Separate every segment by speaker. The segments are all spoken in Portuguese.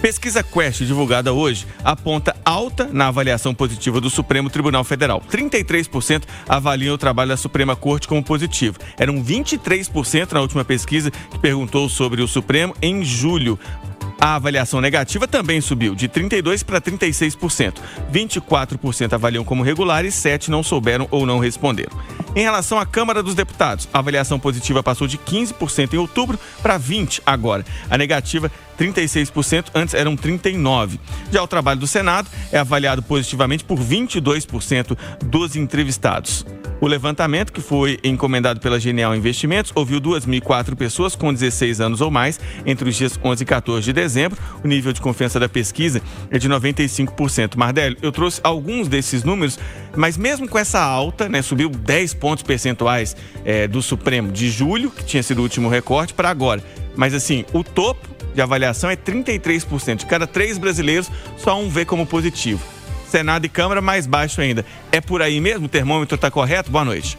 Speaker 1: Pesquisa Quest, divulgada hoje, aponta alta na avaliação positiva do Supremo Tribunal Federal. 33% avaliam o trabalho da Suprema Corte como positivo. Eram 23% na última pesquisa que perguntou sobre o Supremo em julho. A avaliação negativa também subiu, de 32% para 36%. 24% avaliam como regular e 7% não souberam ou não responderam. Em relação à Câmara dos Deputados, a avaliação positiva passou de 15% em outubro para 20% agora. A negativa, 36%, antes eram 39%. Já o trabalho do Senado é avaliado positivamente por 22% dos entrevistados. O levantamento, que foi encomendado pela Genial Investimentos, ouviu 2.004 pessoas com 16 anos ou mais entre os dias 11 e 14 de dezembro. O nível de confiança da pesquisa é de 95%. Mardélio, eu trouxe alguns desses números, mas mesmo com essa alta, né, subiu 10 pontos percentuais do Supremo de julho, que tinha sido o último recorte, para agora. Mas assim, o topo de avaliação é 33%. De cada 3 brasileiros, só um vê como positivo. Senado e Câmara mais baixo ainda. É por aí mesmo? O termômetro está correto? Boa noite.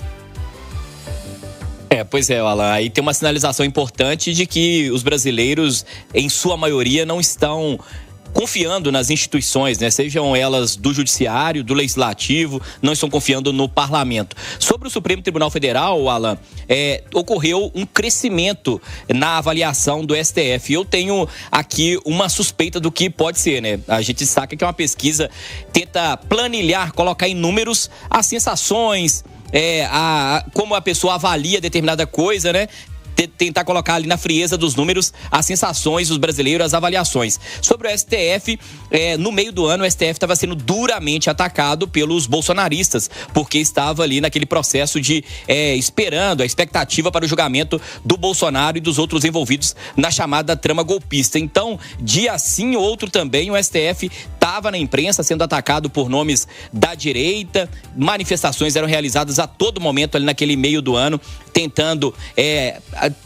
Speaker 2: Pois é, Alan. Aí tem uma sinalização importante de que os brasileiros, em sua maioria, não estão confiando nas instituições, né? Sejam elas do Judiciário, do Legislativo, não estão confiando no Parlamento. Sobre o Supremo Tribunal Federal, Alan, ocorreu um crescimento na avaliação do STF. Eu tenho aqui uma suspeita do que pode ser, né? A gente destaca que é uma pesquisa que tenta planilhar, colocar em números as sensações, como a pessoa avalia determinada coisa, né? Tentar colocar ali na frieza dos números as sensações dos brasileiros, as avaliações. Sobre o STF, no meio do ano, o STF estava sendo duramente atacado pelos bolsonaristas, porque estava ali naquele processo de esperando a expectativa para o julgamento do Bolsonaro e dos outros envolvidos na chamada trama golpista. Então, dia sim, outro também, o STF estava na imprensa sendo atacado por nomes da direita. Manifestações eram realizadas a todo momento ali naquele meio do ano, tentando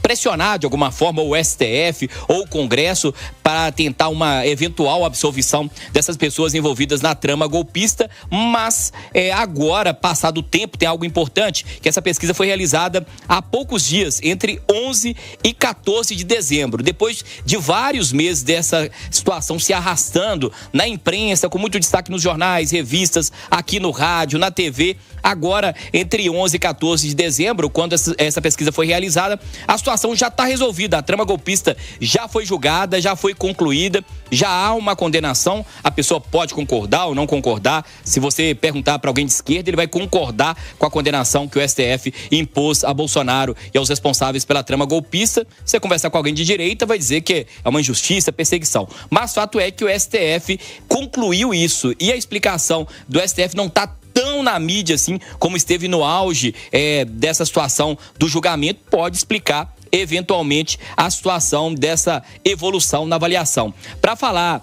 Speaker 2: pressionar de alguma forma o STF ou o Congresso para tentar uma eventual absolvição dessas pessoas envolvidas na trama golpista. Mas agora, passado o tempo, tem algo importante, que essa pesquisa foi realizada há poucos dias, entre 11 e 14 de dezembro. Depois de vários meses dessa situação se arrastando na imprensa, com muito destaque nos jornais, revistas, aqui no rádio, na TV, agora, entre 11 e 14 de dezembro, quando essa pesquisa foi realizada, a situação já está resolvida. A trama golpista já foi julgada, já foi concluída, já há uma condenação. A pessoa pode concordar ou não concordar. Se você perguntar para alguém de esquerda, ele vai concordar com a condenação que o STF impôs a Bolsonaro e aos responsáveis pela trama golpista. Se você conversar com alguém de direita, vai dizer que é uma injustiça, perseguição. Mas fato é que o STF concluiu isso. E a explicação do STF não está tão na mídia assim como esteve no auge dessa situação do julgamento, pode explicar eventualmente a situação dessa evolução na avaliação. Para falar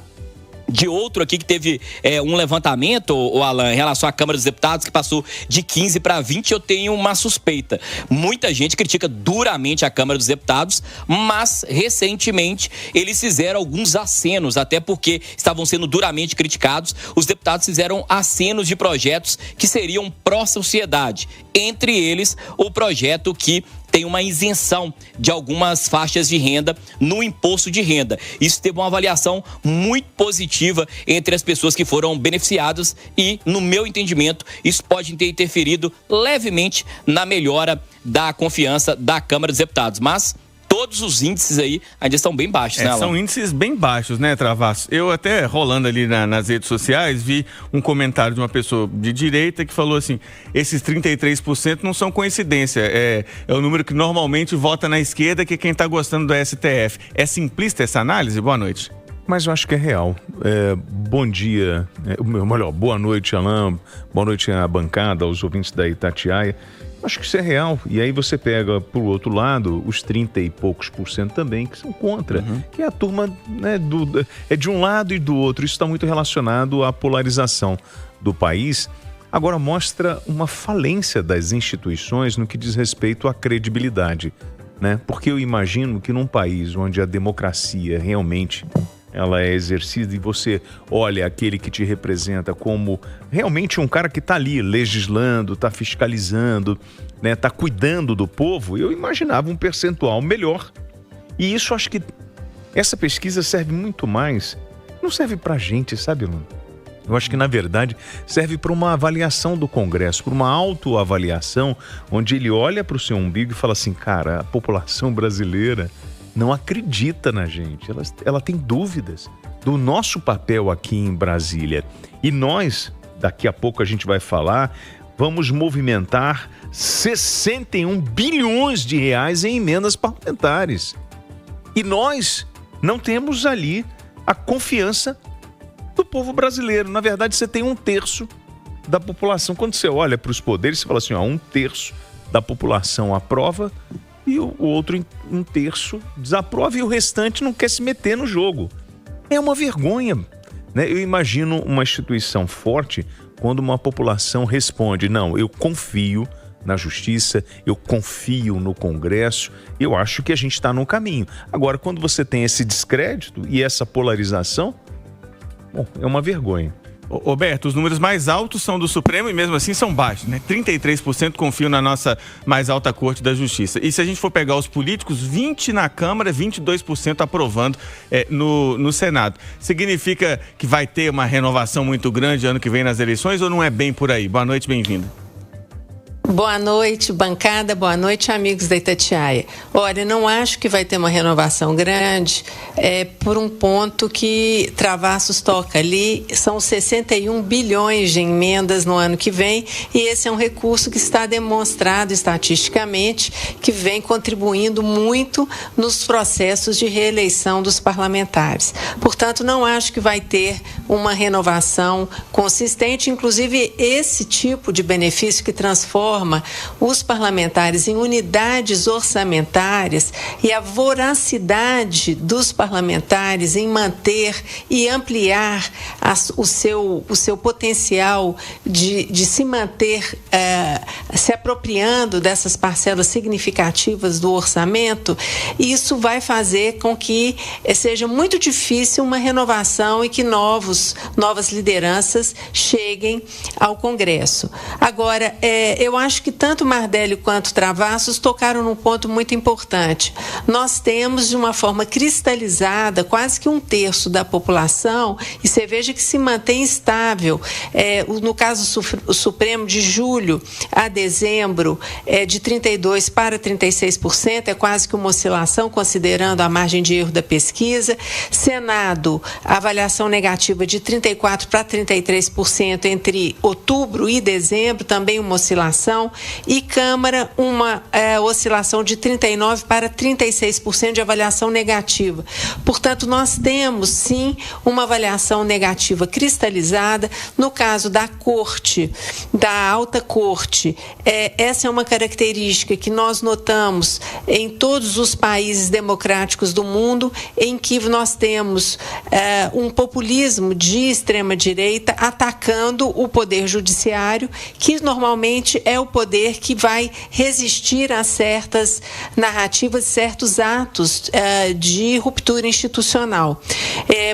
Speaker 2: de outro aqui que teve um levantamento, o Alan, em relação à Câmara dos Deputados, que passou de 15 para 20, eu tenho uma suspeita. Muita gente critica duramente a Câmara dos Deputados, mas recentemente eles fizeram alguns acenos, até porque estavam sendo duramente criticados. Os deputados fizeram acenos de projetos que seriam pró-sociedade. Entre eles, o projeto que tem uma isenção de algumas faixas de renda no imposto de renda. Isso teve uma avaliação muito positiva entre as pessoas que foram beneficiadas e, no meu entendimento, isso pode ter interferido levemente na melhora da confiança da Câmara dos Deputados. Mas todos os índices aí ainda estão bem baixos, né, Alan?
Speaker 1: São índices bem baixos, né, Travasso? Eu até, rolando ali nas redes sociais, vi um comentário de uma pessoa de direita que falou assim, esses 33% não são coincidência, é o número que normalmente vota na esquerda, que é quem está gostando do STF. É simplista essa análise? Boa noite.
Speaker 3: Mas eu acho que é real. Bom dia, boa noite, Alan, boa noite à bancada, aos ouvintes da Itatiaia. Acho que isso é real. E aí você pega, por outro lado, os 30 e poucos % também, que são contra. Que é a turma, né, de um lado e do outro. Isso está muito relacionado à polarização do país. Agora mostra uma falência das instituições no que diz respeito à credibilidade, né? Porque eu imagino que num país onde a democracia realmente ela é exercida e você olha aquele que te representa como realmente um cara que está ali legislando, está fiscalizando, né, está cuidando do povo, eu imaginava um percentual melhor. E isso acho que essa pesquisa serve muito mais não serve para a gente, sabe, Lula? Eu acho que, na verdade, serve para uma avaliação do Congresso, para uma autoavaliação, onde ele olha para o seu umbigo e fala assim, cara, a população brasileira não acredita na gente, ela tem dúvidas do nosso papel aqui em Brasília. E nós, daqui a pouco a gente vai falar, vamos movimentar 61 bilhões de reais em emendas parlamentares. E nós não temos ali a confiança do povo brasileiro. Na verdade, você tem 1/3 da população. Quando você olha para os poderes, você fala assim, 1/3 da população aprova e o outro 1/3 desaprova e o restante não quer se meter no jogo. É uma vergonha, né? Eu imagino uma instituição forte quando uma população responde, não, eu confio na justiça, eu confio no Congresso, eu acho que a gente está no caminho. Agora, quando você tem esse descrédito e essa polarização, bom, é uma vergonha.
Speaker 1: Roberto, os números mais altos são do Supremo e mesmo assim são baixos, né? 33% confiam na nossa mais alta Corte da Justiça. E se a gente for pegar os políticos, 20% na Câmara, 22% aprovando no Senado. Significa que vai ter uma renovação muito grande ano que vem nas eleições ou não é bem por aí? Boa noite, bem-vindo.
Speaker 4: Boa noite, bancada. Boa noite, amigos da Itatiaia. Olha, não acho que vai ter uma renovação grande, por um ponto que Travassos toca ali, são 61 bilhões de emendas no ano que vem, e esse é um recurso que está demonstrado estatisticamente que vem contribuindo muito nos processos de reeleição dos parlamentares. Portanto, não acho que vai ter uma renovação consistente, inclusive esse tipo de benefício que transforma os parlamentares em unidades orçamentárias e a voracidade dos parlamentares em manter e ampliar o seu potencial de se manter se apropriando dessas parcelas significativas do orçamento, isso vai fazer com que seja muito difícil uma renovação e que novas lideranças cheguem ao Congresso. Agora, eu acho que tanto Mardelli quanto Travassos tocaram num ponto muito importante. Nós temos, de uma forma cristalizada, quase que 1/3 da população, e você veja que se mantém estável. No caso Supremo, de julho a dezembro, de 32% para 36%, é quase que uma oscilação, considerando a margem de erro da pesquisa. Senado, avaliação negativa de 34% para 33% entre outubro e dezembro, também uma oscilação. E Câmara, uma oscilação de 39% para 36% de avaliação negativa. Portanto, nós temos, sim, uma avaliação negativa cristalizada. No caso da Corte, da Alta Corte, essa é uma característica que nós notamos em todos os países democráticos do mundo, em que nós temos um populismo de extrema-direita atacando o poder judiciário, que normalmente é o poder que vai resistir a certas narrativas, certos atos de ruptura institucional.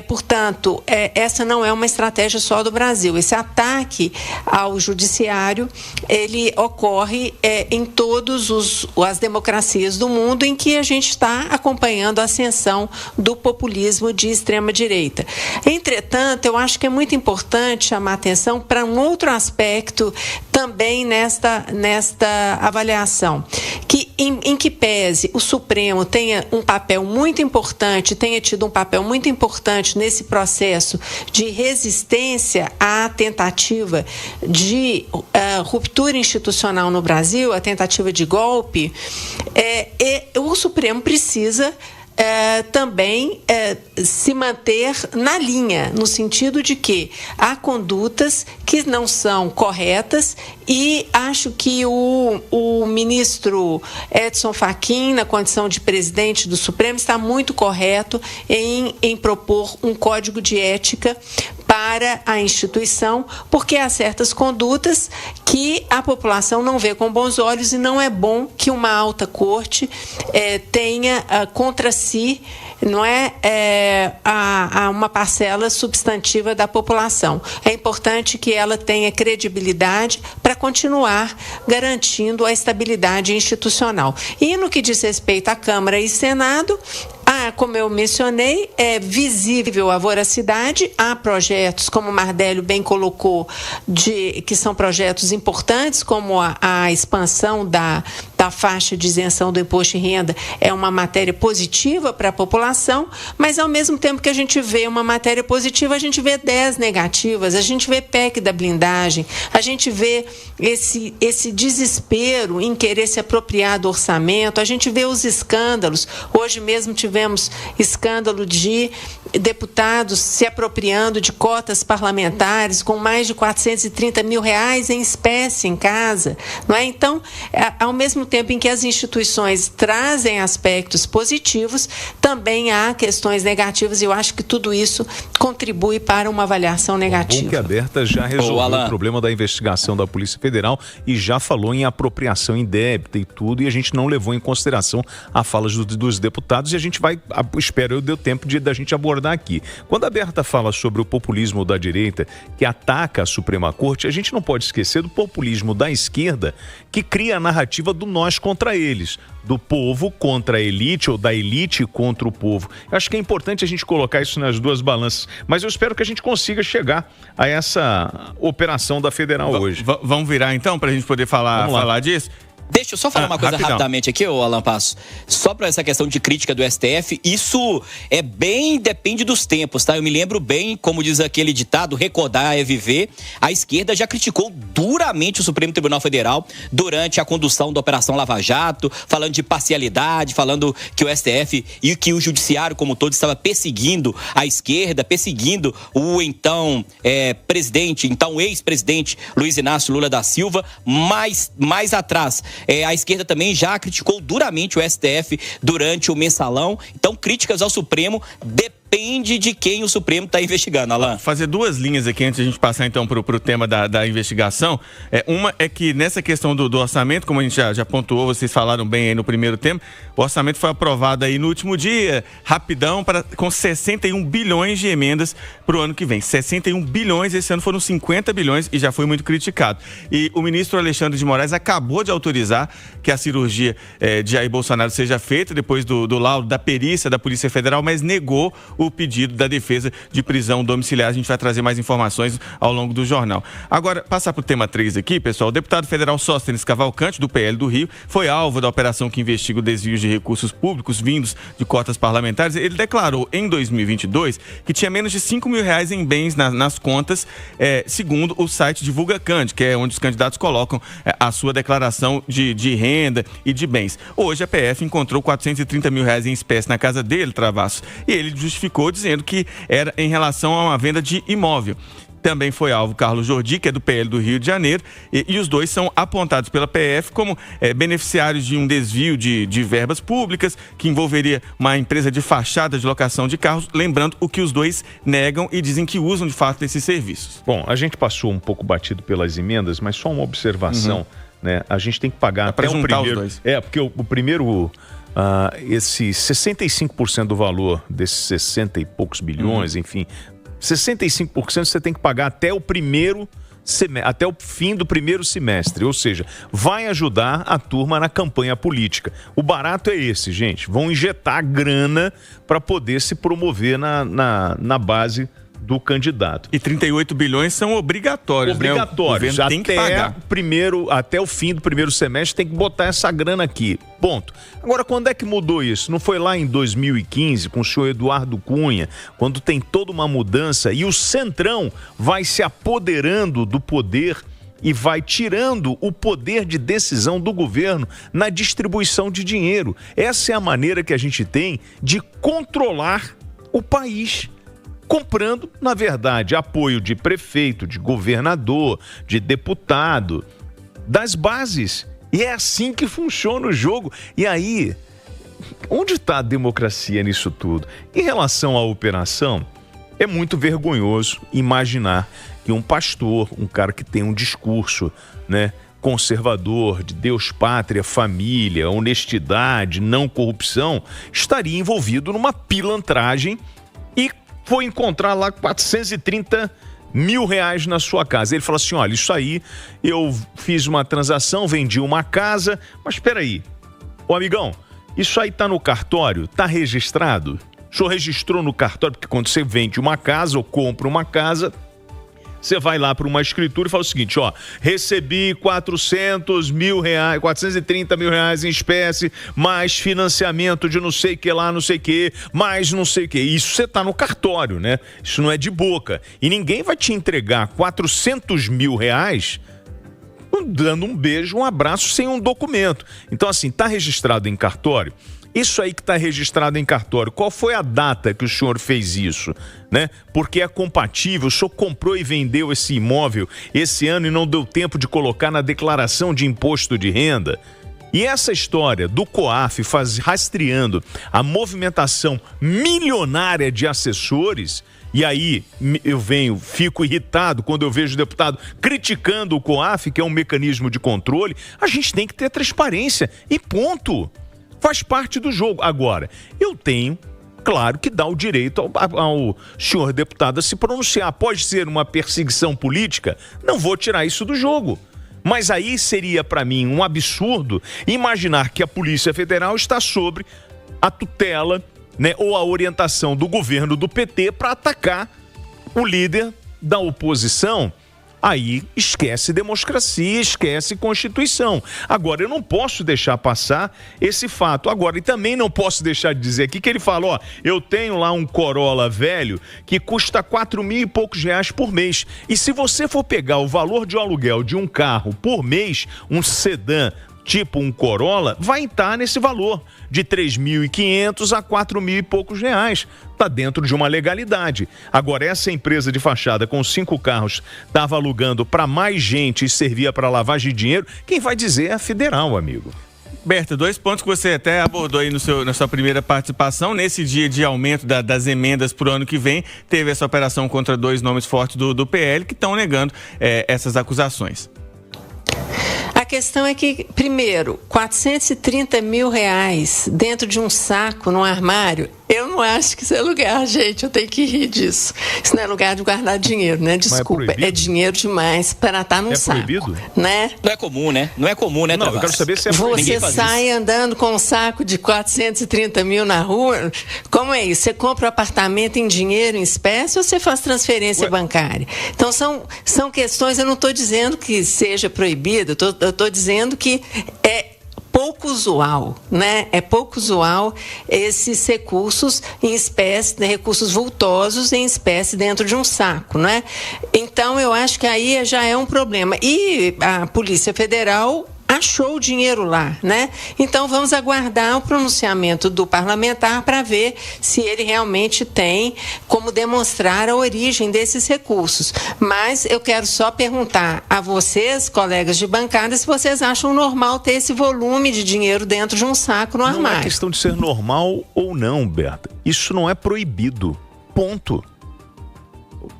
Speaker 4: Portanto, essa não é uma estratégia só do Brasil. Esse ataque ao judiciário, ele ocorre em todas as democracias do mundo em que a gente está acompanhando a ascensão do populismo de extrema-direita. Entretanto, eu acho que é muito importante chamar atenção para um outro aspecto também nesta avaliação, que em que pese o Supremo tenha um papel muito importante, tenha tido um papel muito importante nesse processo de resistência à tentativa de ruptura institucional no Brasil, a tentativa de golpe, o Supremo precisa também se manter na linha, no sentido de que há condutas que não são corretas, e acho que o ministro Edson Fachin, na condição de presidente do Supremo, está muito correto em propor um código de ética para a instituição, porque há certas condutas que a população não vê com bons olhos, e não é bom que uma alta corte tenha contra si, não uma parcela substantiva da população. É importante que ela tenha credibilidade para continuar garantindo a estabilidade institucional. E no que diz respeito à Câmara e Senado, como eu mencionei, é visível a voracidade. Há projetos, como o Mardélio bem colocou, que são projetos importantes, como a expansão da faixa de isenção do imposto de renda é uma matéria positiva para a população, mas ao mesmo tempo que a gente vê uma matéria positiva, a gente vê 10 negativas, a gente vê PEC da blindagem, a gente vê esse desespero em querer se apropriar do orçamento, a gente vê os escândalos. Hoje mesmo tivemos escândalo de deputados se apropriando de cotas parlamentares com mais de R$430 mil em espécie em casa, não é? Então, ao mesmo tempo em que as instituições trazem aspectos positivos, também há questões negativas, e eu acho que tudo isso contribui para uma avaliação negativa.
Speaker 3: Bom que a Berta já resolveu o problema da investigação da Polícia Federal e já falou em apropriação indébita e tudo, e a gente não levou em consideração a fala dos deputados, e a gente vai, espero eu, deu tempo da gente abordar aqui. Quando a Berta fala sobre o populismo da direita que ataca a Suprema Corte, a gente não pode esquecer do populismo da esquerda que cria a narrativa do nós contra eles, do povo contra a elite ou da elite contra o povo. Eu acho que é importante a gente colocar isso nas duas balanças, mas eu espero que a gente consiga chegar a essa operação da Federal hoje.
Speaker 1: Vamos virar então para a gente poder falar disso?
Speaker 2: Deixa eu só falar uma coisa rapidamente aqui, Alan Passo. Só para essa questão de crítica do STF, isso depende dos tempos, tá? Eu me lembro bem, como diz aquele ditado, recordar é viver. A esquerda já criticou duramente o Supremo Tribunal Federal durante a condução da Operação Lava Jato, falando de parcialidade, falando que o STF e que o Judiciário como todo estava perseguindo a esquerda, perseguindo o então ex-presidente Luiz Inácio Lula da Silva. Mais atrás, a esquerda também já criticou duramente o STF durante o mensalão. Então, críticas ao Supremo depende de quem o Supremo está investigando, Alan.
Speaker 1: Vou fazer duas linhas aqui antes de a gente passar então para o tema da investigação. Uma é que nessa questão do orçamento, como a gente já pontuou, vocês falaram bem aí no primeiro tema, o orçamento foi aprovado aí no último dia, rapidão, com 61 bilhões de emendas para o ano que vem. 61 bilhões, esse ano foram 50 bilhões e já foi muito criticado. E o ministro Alexandre de Moraes acabou de autorizar que a cirurgia de Jair Bolsonaro seja feita depois do laudo da perícia da Polícia Federal, mas negou o pedido da defesa de prisão domiciliar. A gente vai trazer mais informações ao longo do jornal. Agora, passar para o tema 3 aqui, pessoal. O deputado federal Sóstenes Cavalcante, do PL do Rio, foi alvo da operação que investiga o desvio de recursos públicos vindos de cotas parlamentares. Ele declarou em 2022 que tinha menos de R$5 mil em bens nas contas, segundo o site DivulgaCand, que é onde os candidatos colocam a sua declaração de renda e de bens. Hoje a PF encontrou R$430 mil em espécie na casa dele, Travassos, e ele justificou dizendo que era em relação a uma venda de imóvel. Também foi alvo Carlos Jordi, que é do PL do Rio de Janeiro, e os dois são apontados pela PF como beneficiários de um desvio de verbas públicas que envolveria uma empresa de fachada de locação de carros, lembrando o que os dois negam e dizem que usam de fato esses serviços.
Speaker 3: Bom, a gente passou um pouco batido pelas emendas, mas só uma observação, né? A gente tem que pagar até o primeiro... porque o primeiro... esse 65% do valor desses 60 e poucos bilhões, enfim, 65% você tem que pagar até o fim do primeiro semestre, ou seja, vai ajudar a turma na campanha política. O barato é esse, gente, vão injetar grana para poder se promover na base do candidato.
Speaker 1: E 38 bilhões são obrigatórios,
Speaker 3: Obrigatórios.
Speaker 1: Né? Tem que pagar.
Speaker 3: Até o fim do primeiro semestre tem que botar essa grana aqui. Ponto. Agora, quando é que mudou isso? Não foi lá em 2015, com o senhor Eduardo Cunha, quando tem toda uma mudança e o Centrão vai se apoderando do poder e vai tirando o poder de decisão do governo na distribuição de dinheiro. Essa é a maneira que a gente tem de controlar o país, comprando, na verdade, apoio de prefeito, de governador, de deputado, das bases. E é assim que funciona o jogo. E aí, onde está a democracia nisso tudo? Em relação à operação, é muito vergonhoso imaginar que um pastor, um cara que tem um discurso, né, conservador, de Deus, pátria, família, honestidade, não corrupção, estaria envolvido numa pilantragem e foi encontrar lá R$430 mil na sua casa. Ele fala assim, olha, isso aí, eu fiz uma transação, vendi uma casa, mas espera aí, ô amigão, Isso aí tá no cartório? Tá registrado? O senhor registrou no cartório? Porque quando você vende uma casa ou compra uma casa, você vai lá para uma escritura e fala o seguinte, ó, recebi 430 mil reais em espécie, mais financiamento de não sei o que lá, não sei o que, mais não sei o que. Isso você tá no cartório, né? Isso não é de boca. E ninguém vai te entregar 400 mil reais dando um beijo, um abraço sem um documento. Então, assim, tá registrado em cartório? Isso aí que está registrado em cartório, qual foi a data que o senhor fez isso, né? Porque é compatível, o senhor comprou e vendeu esse imóvel esse ano e não deu tempo de colocar na declaração de imposto de renda. E essa história do COAF rastreando a movimentação milionária de assessores, e aí eu fico irritado quando eu vejo o deputado criticando o COAF, que é um mecanismo de controle. A gente tem que ter transparência e ponto. Faz parte do jogo. Agora, eu tenho, claro, que dar o direito ao senhor deputado a se pronunciar. Pode ser uma perseguição política? Não vou tirar isso do jogo. Mas aí seria, para mim, um absurdo imaginar que a Polícia Federal está sobre a tutela, né, ou a orientação do governo do PT para atacar o líder da oposição. Aí esquece democracia, esquece Constituição. Agora, eu não posso deixar passar esse fato. Agora, e também não posso deixar de dizer aqui que ele fala, ó, eu tenho lá um Corolla velho que custa 4 mil e poucos reais por mês. E se você for pegar o valor de um aluguel de um carro por mês, um sedã, tipo um Corolla, vai estar nesse valor de 3.500 a 4 mil e poucos reais. Está dentro de uma legalidade. Agora, essa empresa de fachada com 5 carros estava alugando para mais gente e servia para lavagem de dinheiro, quem vai dizer é a federal, amigo.
Speaker 1: Berta, 2 pontos que você até abordou aí na sua primeira participação. Nesse dia de aumento das emendas para o ano que vem, teve essa operação contra 2 nomes fortes do PL que estão negando essas acusações.
Speaker 4: A questão é que, primeiro, 430 mil reais dentro de um saco, num armário, eu não acho que isso é lugar, gente, eu tenho que rir disso. Isso não é lugar de guardar dinheiro, né? Desculpa, é dinheiro demais para estar num saco. É proibido? Né?
Speaker 2: Não é comum, né? Não é comum, né,
Speaker 3: Não, eu quero saber se é proibido.
Speaker 4: Você sai andando com um saco de 430 mil na rua, como é isso? Você compra um apartamento em dinheiro, em espécie, ou você faz transferência bancária? Então, são questões, eu não estou dizendo que seja proibido, eu estou dizendo que é pouco usual, né? É pouco usual esses recursos em espécie, né? Recursos vultosos em espécie dentro de um saco, né? Então, eu acho que aí já é um problema. E a Polícia Federal achou o dinheiro lá, né? Então, vamos aguardar o pronunciamento do parlamentar para ver se ele realmente tem como demonstrar a origem desses recursos. Mas eu quero só perguntar a vocês, colegas de bancada, se vocês acham normal ter esse volume de dinheiro dentro de um saco no armário.
Speaker 3: Não é questão de ser normal ou não, Berta. Isso não é proibido. Ponto.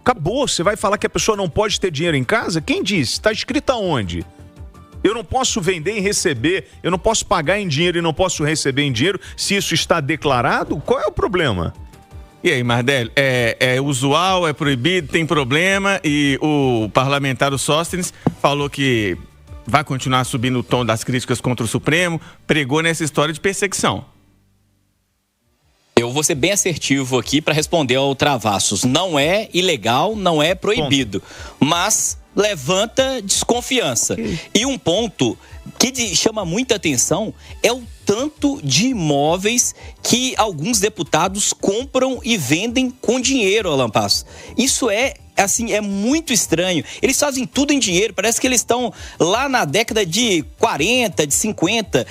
Speaker 3: Acabou. Você vai falar que a pessoa não pode ter dinheiro em casa? Quem disse? Está escrito aonde? Eu não posso vender e receber, eu não posso pagar em dinheiro e não posso receber em dinheiro se isso está declarado? Qual é o problema?
Speaker 1: E aí, Mardelli, é usual, é proibido, tem problema, e o parlamentar o Sóstenes falou que vai continuar subindo o tom das críticas contra o Supremo, pregou nessa história de perseguição.
Speaker 2: Eu vou ser bem assertivo aqui para responder ao Travassos. Não é ilegal, não é proibido, mas levanta desconfiança. E um ponto que chama muita atenção é o tanto de imóveis que alguns deputados compram e vendem com dinheiro, Alan Passos. Isso é muito estranho. Eles fazem tudo em dinheiro, parece que eles estão lá na década de 40, de 50.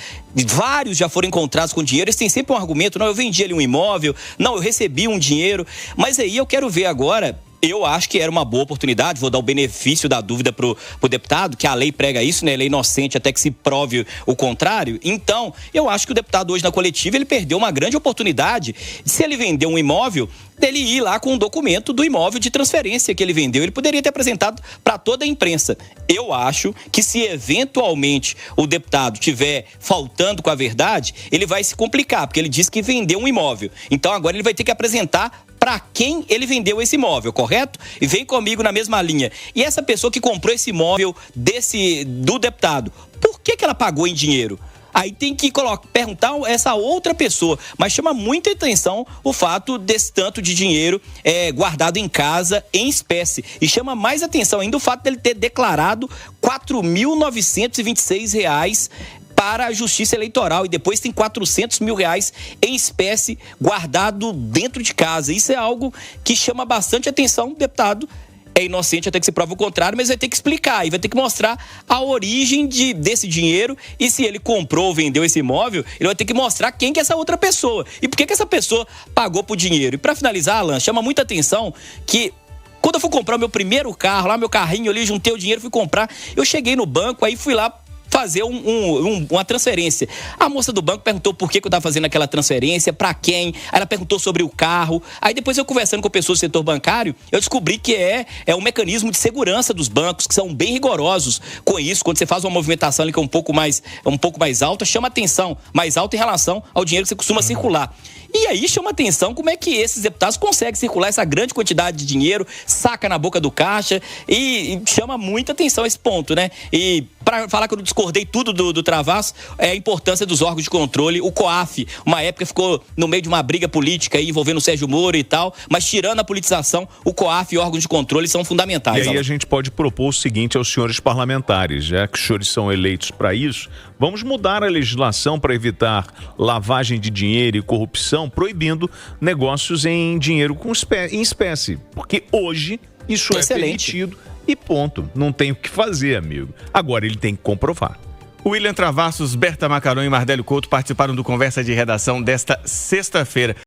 Speaker 2: Vários já foram encontrados com dinheiro. Eles têm sempre um argumento, não, eu vendi ali um imóvel, não, eu recebi um dinheiro. Mas aí eu quero ver agora. Eu acho que era uma boa oportunidade, vou dar o benefício da dúvida pro deputado, que a lei prega isso, né? Ele é inocente até que se prove o contrário. Então, eu acho que o deputado hoje na coletiva, ele perdeu uma grande oportunidade. Se ele vendeu um imóvel, dele ir lá com um documento do imóvel de transferência que ele vendeu. Ele poderia ter apresentado para toda a imprensa. Eu acho que se eventualmente o deputado tiver faltando com a verdade, ele vai se complicar, porque ele disse que vendeu um imóvel. Então, agora ele vai ter que apresentar para quem ele vendeu esse imóvel, correto? E vem comigo na mesma linha. E essa pessoa que comprou esse imóvel do deputado, por que ela pagou em dinheiro? Aí tem que perguntar essa outra pessoa. Mas chama muita atenção o fato desse tanto de dinheiro guardado em casa, em espécie. E chama mais atenção ainda o fato dele ter declarado R$ 4.926 para a Justiça Eleitoral e depois tem R$400 mil em espécie guardado dentro de casa. Isso é algo que chama bastante atenção. O deputado é inocente até que se prove o contrário, mas vai ter que explicar e vai ter que mostrar a origem desse dinheiro e se ele comprou ou vendeu esse imóvel, ele vai ter que mostrar quem que é essa outra pessoa e por que essa pessoa pagou por dinheiro. E para finalizar, Alan, chama muita atenção que quando eu fui comprar o meu primeiro carro, lá meu carrinho ali, juntei o dinheiro, fui comprar, eu cheguei no banco, aí fui lá fazer uma transferência. A moça do banco perguntou por que eu estava fazendo aquela transferência, para quem, aí ela perguntou sobre o carro, aí depois eu conversando com pessoas do setor bancário, eu descobri que é um mecanismo de segurança dos bancos, que são bem rigorosos com isso, quando você faz uma movimentação ali que é um pouco mais alta, chama atenção, mais alta em relação ao dinheiro que você costuma circular. E aí chama atenção como é que esses deputados conseguem circular essa grande quantidade de dinheiro, saca na boca do caixa e chama muita atenção esse ponto, né? E para falar que eu discordei tudo do Travasso, é a importância dos órgãos de controle. O COAF, uma época ficou no meio de uma briga política aí, envolvendo o Sérgio Moro e tal, mas tirando a politização, o COAF e órgãos de controle são fundamentais.
Speaker 3: E aí a gente pode propor o seguinte aos senhores parlamentares, já que os senhores são eleitos para isso, vamos mudar a legislação para evitar lavagem de dinheiro e corrupção, proibindo negócios em dinheiro em espécie, porque hoje isso é permitido e ponto, não tem o que fazer, amigo. Agora ele tem que comprovar.
Speaker 1: William Travassos, Berta Macaron e Mardélio Couto participaram do Conversa de Redação desta sexta-feira.